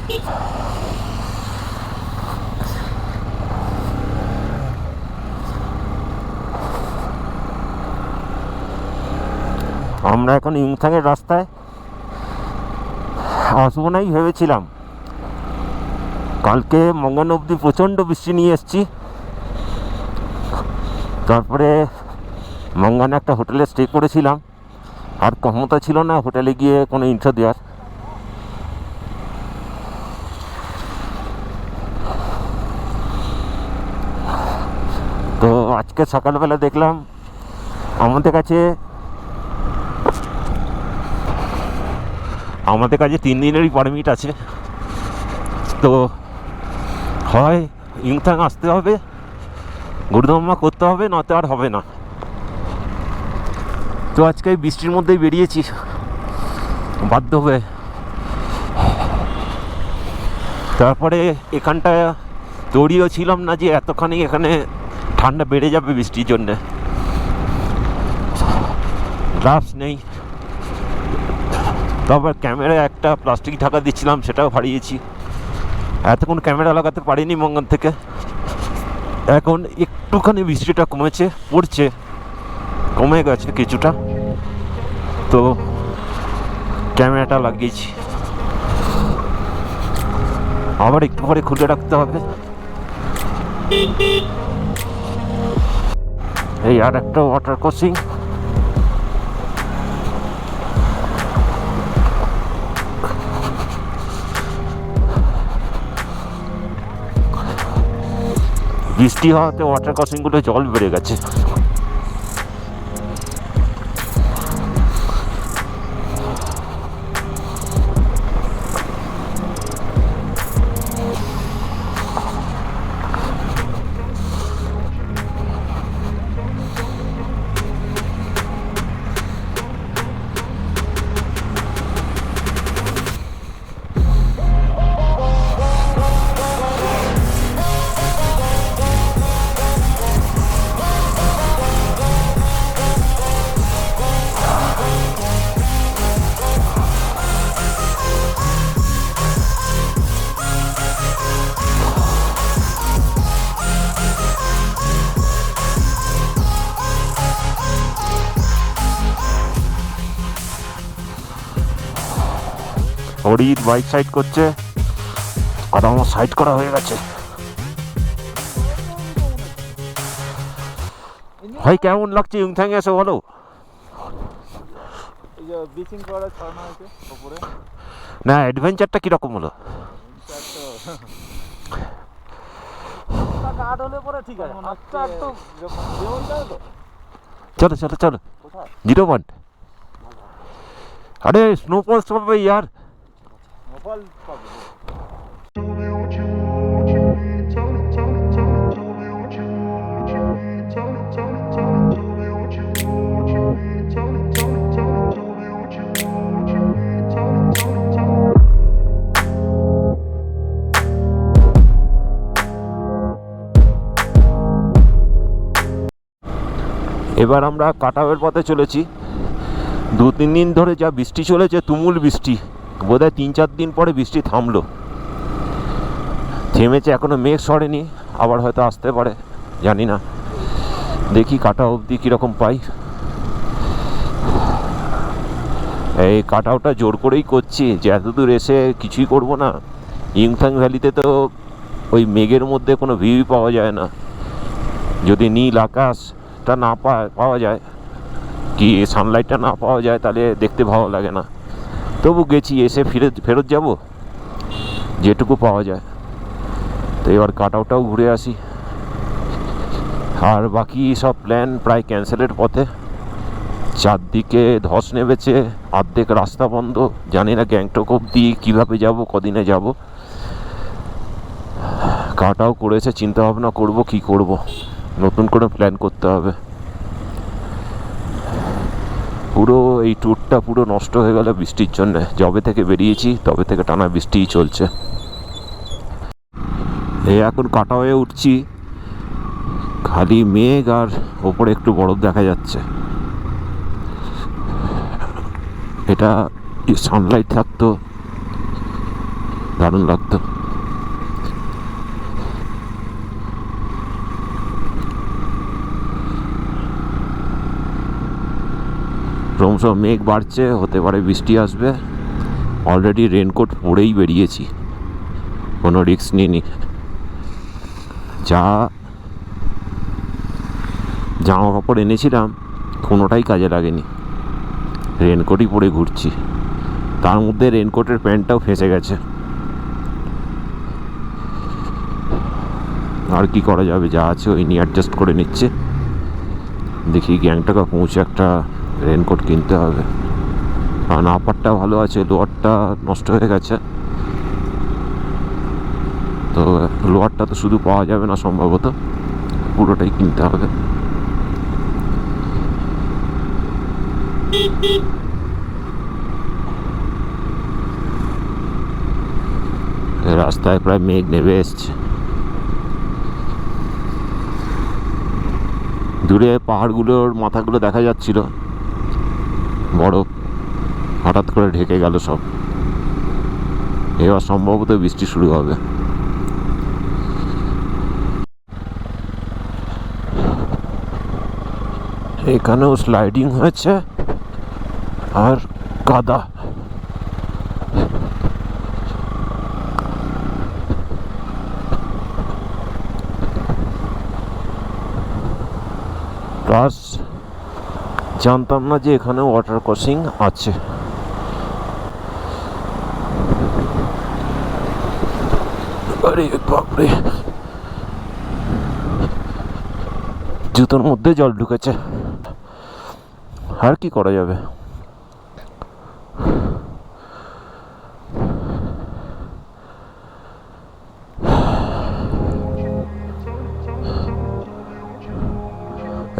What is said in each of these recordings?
আমরা এখন ইউমথাংয়ের রাস্তায় আসবো নাই ভেবেছিলাম। কালকে মঙ্গান অবধি প্রচণ্ড বৃষ্টি নিয়ে এসেছি। তারপরে মঙ্গানে একটা হোটেলে স্টে করেছিলাম, আর ক্ষমতা ছিল না হোটেলে গিয়ে কোনো ইন্ট্রো দেওয়ার। তো আজকে সকালবেলা দেখলাম আমাদের কাছে 3 দিনেরই পারমিট আছে। তো হয় ইউমথাং আসতে হবে, গুরুদম্মা করতে হবে, নয়তো আর হবে না। তো আজকে বৃষ্টির মধ্যেই বেরিয়েছি বাধ্য হয়ে। তারপরে এখানটায় তৈরিও ছিলাম না যে এতখানি এখানে ঠান্ডা বেড়ে যাবে বৃষ্টির জন্যে। গ্লাভস নেই, তারপর ক্যামেরায় একটা প্লাস্টিক ঢাকা দিচ্ছিলাম, সেটাও হারিয়েছি। এতক্ষণ ক্যামেরা লাগাতে পারিনি মঙ্গন থেকে। এখন একটুখানি বৃষ্টিটা কমে গেছে কিছুটা, তো ক্যামেরাটা লাগিয়েছি। আবার একটু পরে খুলে রাখতে হবে। এই আর একটা ওয়াটার ক্রসিং। বৃষ্টি হওয়াতে ওয়াটার ক্রসিংগুলো জল বেড়ে গেছে। হরির বাইক সাইড করছে, আর আমার সাইড করা হয়ে গেছে। ভাই কেমন লাগছে ইউমথাং এসে বলো? না অ্যাডভেঞ্চারটা কিরকম হলো? চলো চলো চলো 0 পয়েন্ট। আরে স্নোফল পাবে ইয়ার। এবার আমরা কাটাওয়ের পথে চলেছি। 2-3 দিন ধরে যা বৃষ্টি চলেছে, তুমুল বৃষ্টি, বোধহয় 3-4 দিন পরে বৃষ্টি থামলো। থেমেছে, এখনো মেঘ সরেনি, আবার হয়তো আসতে পারে, জানি না। দেখি কাটাও অবধি কীরকম পাই। এই কাটাওটা জোর করেই করছি যে এতদূর এসে কিছুই করব না। ইউমথাং ভ্যালিতে তো ওই মেঘের মধ্যে কোনো ভিউ পাওয়া যায় না। যদি নীল আকাশটা না পাওয়া যায়, কি সানলাইটটা না পাওয়া যায়, তাহলে দেখতে ভালো লাগে না। তবু গেছি, এসে ফেরত যাব যেটুকু পাওয়া যায়। তো এবার কাটাওটাও ঘুরে আসি। আর বাকি সব প্ল্যান প্রায় ক্যান্সেলের পথে। চারদিকে ধস নেমেছে, অর্ধেক রাস্তা বন্ধ। জানি না গ্যাংটক অবধি কীভাবে যাব, কদিনে যাব। কাটাও করেছে, চিন্তা ভাবনা করব কি করব, নতুন করে প্ল্যান করতে হবে। পুরো এই ট্যুরটা পুরো নষ্ট হয়ে গেল বৃষ্টির জন্যে। যবে থেকে বেরিয়েছি তবে থেকে টানা বৃষ্টিই চলছে। এই এখন কাটাও হয়ে উঠছি, খালি মেঘ আর ওপরে একটু বরফ দেখা যাচ্ছে। এটা সানলাইট থাকতো দারুণ লাগতো। ক্রমশ মেঘ বাড়ছে, হতে পারে বৃষ্টি আসবে। অলরেডি রেনকোট পরেই বেরিয়েছি, কোনো রিস্ক নিইনি। যা জামা কাপড় এনেছিলাম কোনোটাই কাজে লাগেনি, রেনকোটই পরে ঘুরছি। তার মধ্যে রেনকোটের প্যান্টটাও ফেঁসে গেছে। আর কি করা যাবে, যা আছে ওই নিয়ে অ্যাডজাস্ট করে নিচ্ছে। দেখি গ্যাংটকে পৌঁছে একটা রেনকোট কিনতে হবে, কারণ আপারটা ভালো আছে, লোয়ারটা নষ্ট হয়ে গেছে। তো লোয়ারটা তো শুধু পাওয়া যাবে না সম্ভবত, পুরোটাই কিনতে হবে। রাস্তায় প্রায় মেঘ নেমে এসছে। দূরে পাহাড়গুলোর মাথাগুলো দেখা যাচ্ছিল, বরফ হঠাৎ করে ঢেকে গেল সব। এবার সম্ভবত বৃষ্টি শুরু হবে। এখানেও স্লাইডিং হয়েছে আর কাদা। প্লাস জানতাম না যে এখানে ওয়াটার ক্রসিং আছে। আরে বাপরে, জুতোর মধ্যে জল ঢুকেছে। আর কি করা যাবে।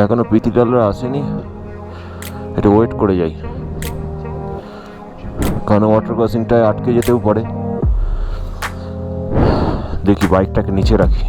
এখনো প্রীতিকালরা আসেনি, এটা ওয়েট করে যাই, কারণ ওয়াটার ক্রসিংটায় আটকে যেতেও পারে। দেখি বাইকটাকে নিচে রাখি।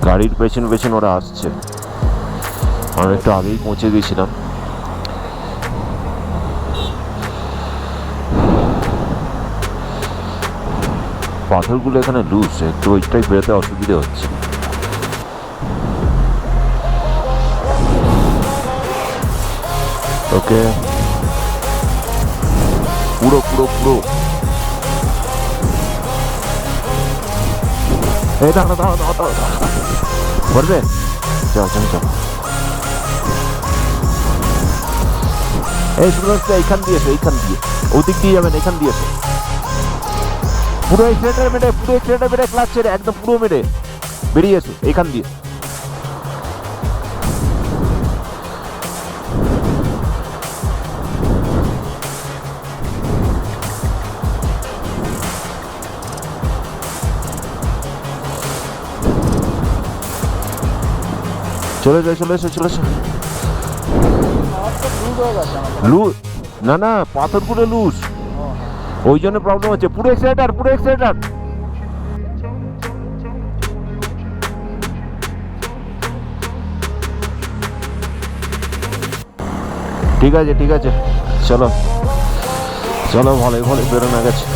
গাড়ির পেছন পেছন ওরা আসছে, আমরা একটু আগেই পৌঁছে গেছিলাম। পাথরগুলো এখানে লুজ, একটু ওইটাই বেরোতে অসুবিধা হচ্ছে। ওকে, পুরো পুরো পুরো এই দাঁড়া দাঁড়া দাঁড়া দাঁড়া, পারবে? চল চল চল, এই শুরু হচ্ছে এইখান দিয়ে এসো, এইখান দিয়ে, ওদিক দিয়ে যাবেন, এইখান দিয়ে এসো। পুরো এক্সিলেটার মেরে, পুরো এক্সিলেটার মেরে, ক্লাচ ছেড়ে একদম পুরো মেরে বেরিয়ে এসো এইখান দিয়ে। চলে যাও, চলে এসো, চলে এসো। লুজ না, না পাথরগুলো লুজ, ওই জন্য প্রবলেম হচ্ছে। পুরো এক্সিলেটার, পুরো এক্সিলেটার। ঠিক আছে ঠিক আছে, চলো চলো, ভালোই ভালোই বেরোনো গেছে।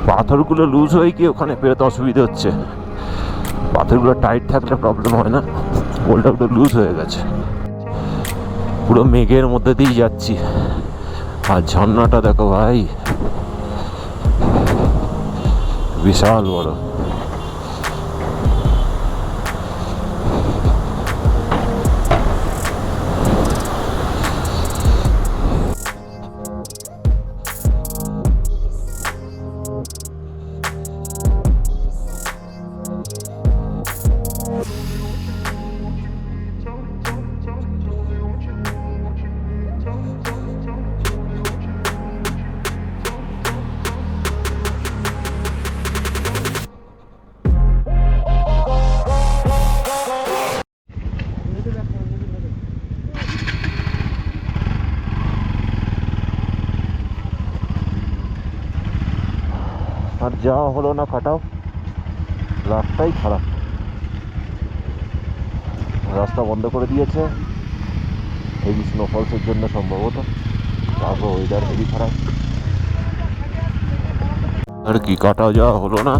পাথরগুলো লুজ হয়ে গিয়ে ওখানে পেরোতে অসুবিধা হচ্ছে। পাথরগুলো টাইট থাকলে প্রবলেম হয় না, বোল্টটা একটু লুজ হয়ে গেছে। পুরো মেঘের মধ্যে দিয়েই যাচ্ছি, আর ঝর্ণাটা দেখো ভাই, বিশাল বড়। আর যাওয়া হলো না কাটাও, রাস্তাই খারাপ, রাস্তা বন্ধ করে দিয়েছে হেভি স্নোফলসের জন্য সম্ভবত, তারপর ওয়েদার হেভি খারাপ, আর কি কাটাও যাওয়া হলো না।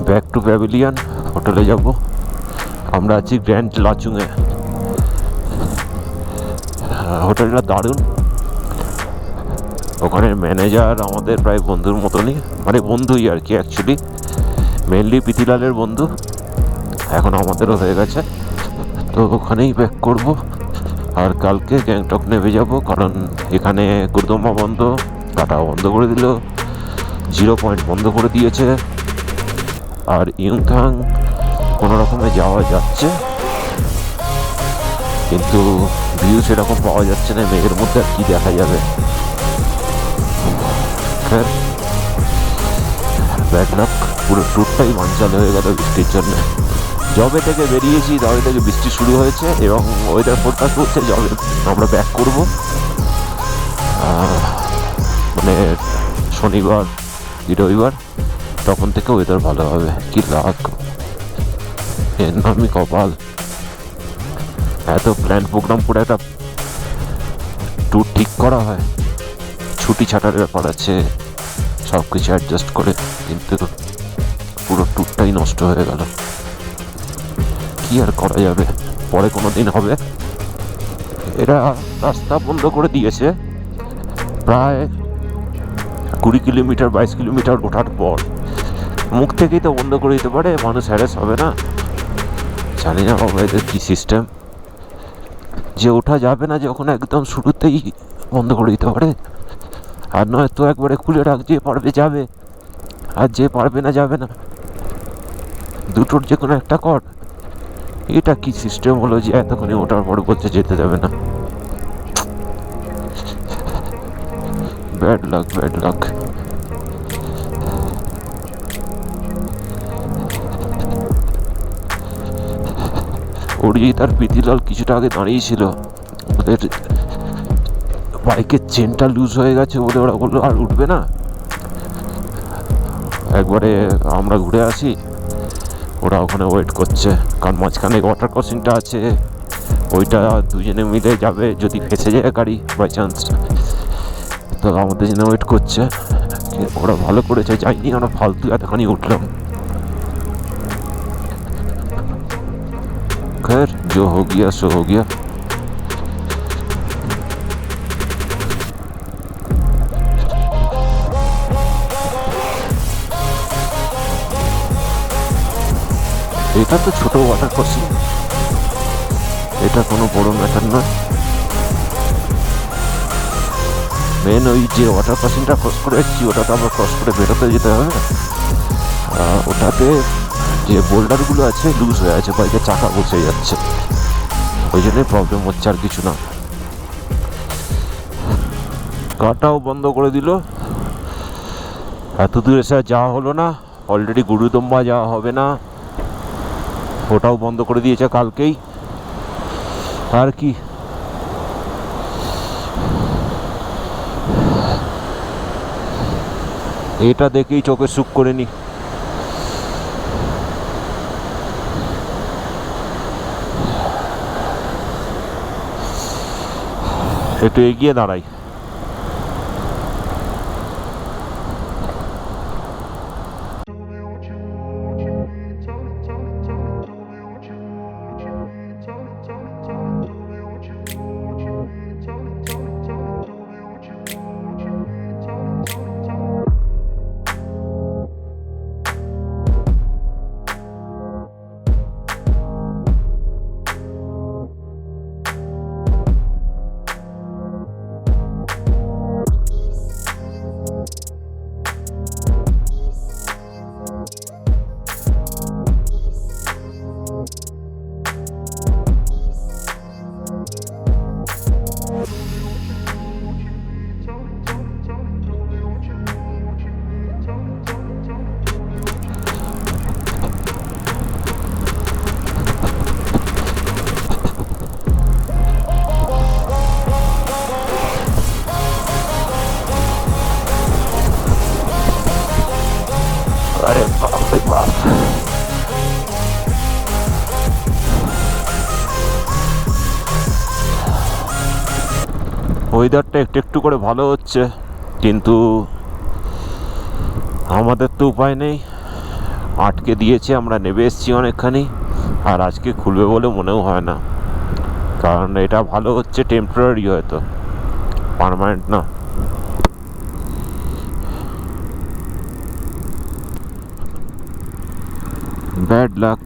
ব্যাক টু প্যাভিলিয়ন হোটেলে যাব। আমরা আছি গ্র্যান্ড লাচুংয়ে। হোটেলটা দারুণ, ওখানের ম্যানেজার আমাদের প্রায় বন্ধুর মতনই, মানে বন্ধুই আর কি, অ্যাকচুয়ালি মেনলি পিতিলালের বন্ধু, এখন আমাদেরও হয়ে গেছে। তো ওখানেই ব্যাক করব, আর কালকে গ্যাংটক নেমে যাব, কারণ এখানে গুরদোমা বন্ধ, কাটাও বন্ধ করে দিল, 0 পয়েন্ট বন্ধ করে দিয়েছে, আর ইয়ুমথাং কোনো রকমে যাওয়া যাচ্ছে, কিন্তু ভিউ সেরকম পাওয়া যাচ্ছে না, মেঘের মধ্যে আর কি দেখা যাবে। ব্যাড লাক, পুরো ট্যুরটাই বানচাল হয়ে গেল বৃষ্টির জন্য। জবে থেকে বেরিয়েছি তবে থেকে বৃষ্টি শুরু হয়েছে, এবং ওয়েদার ফোরকাস্ট হচ্ছে জবে আমরা ব্যাক করব, মানে শনিবার কি রবিবার, তখন থেকে ওয়েদার ভালো হবে। কি লাক, এর নামই কপাল। এত প্ল্যান প্রোগ্রাম করে একটা ট্যুর ঠিক করা হয়, ছুটি ছাটার ব্যাপার আছে, সব কিছু অ্যাডজাস্ট করে, কিন্তু পুরো ট্যুরটাই নষ্ট হয়ে গেল। কি আর করা যাবে, পরে কোনো দিন হবে। এরা রাস্তা বন্ধ করে দিয়েছে প্রায় 20 কিলোমিটার 22 কিলোমিটার ওঠার পর, মুখ থেকেই তো বন্ধ করে দিতে পারে, মানুষ হ্যারেস হবে না। জানি না বাবা এদের কী সিস্টেম, যে ওঠা যাবে না যখন একদম শুরুতেই বন্ধ করে দিতে পারে, আর নয় তো একবারে খুলে রাখ, যে পারবে যাবে, আর যে পারবে না যাবে না, দুটোর যে কোনো একটা কর। এটা কি সিস্টেম হলো যে এতক্ষণে ওঠার পর বলছে যেতে যাবে না? Bad luck, bad luck. Arijit আর প্রীতিলাল কিছুটা আগে দাঁড়িয়েছিল, ওদের বাইকের চেনটা লুজ হয়ে গেছে বলে ওরা বললো আর উঠবে না, একবারে আমরা ঘুরে আসি। ওরা ওখানে ওয়েট করছে, কারণ মাঝখানে ওয়াটার ক্রসিংটা আছে, ওইটা দুজনে মিলে যাবে যদি ফেসে যায় গাড়ি বাই চান্স, তো আমাদের জন্য ওয়েট করছে। ওরা ভালো করেছে যাইনি, আমরা ফালতু এতখানি উঠলাম। खैर जो हो गया सो हो गया। এটা তো ছোট ওয়াটার ক্রসিং, এটা কোনো বড় ম্যাটার না। মেন ওই যে ওয়াটার ক্রসিংটা ক্রস করে যাচ্ছি, ওটা তো আমরা ক্রস করে বেরোতে যেতে হবে, ওটাতে যে বোল্ডারগুলো আছে লুজ হয়ে আছে, বাইকের চাকা বসে যাচ্ছে, ওই জন্যই প্রবলেম হচ্ছে, আর কিছু না। কাটাও বন্ধ করে দিল, এত দূর এসে যাওয়া হলো না, অলরেডি গুরুদম্বা যাওয়া হবে না, ওটাও বন্ধ করে দিয়েছে কালকেই। আর কি, এটা দেখেই চোখে সুখ করে নি। একটু এগিয়ে দাঁড়াই। ওয়েদারটা একটু একটু করে ভালো হচ্ছে, কিন্তু আমাদের তো উপায় নেই, আটকে দিয়েছে। আমরা নেমে এসেছি অনেকখানি, আর আজকে খুলবে বলে মনেও হয় না, কারণ এটা ভালো হচ্ছে টেম্পোরারি, হয়তো পার্মানেন্ট না। ব্যাড লাক।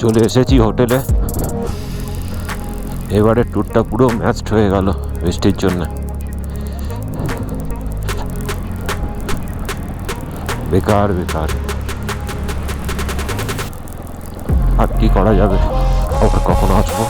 চলে এসেছি হোটেলে। এবারে ট্যুরটা পুরো ম্যাচড হয়ে গেল বৃষ্টির জন্য। বেকার বেকার, আর কি করা যাবে, আবার কখনো আসবো।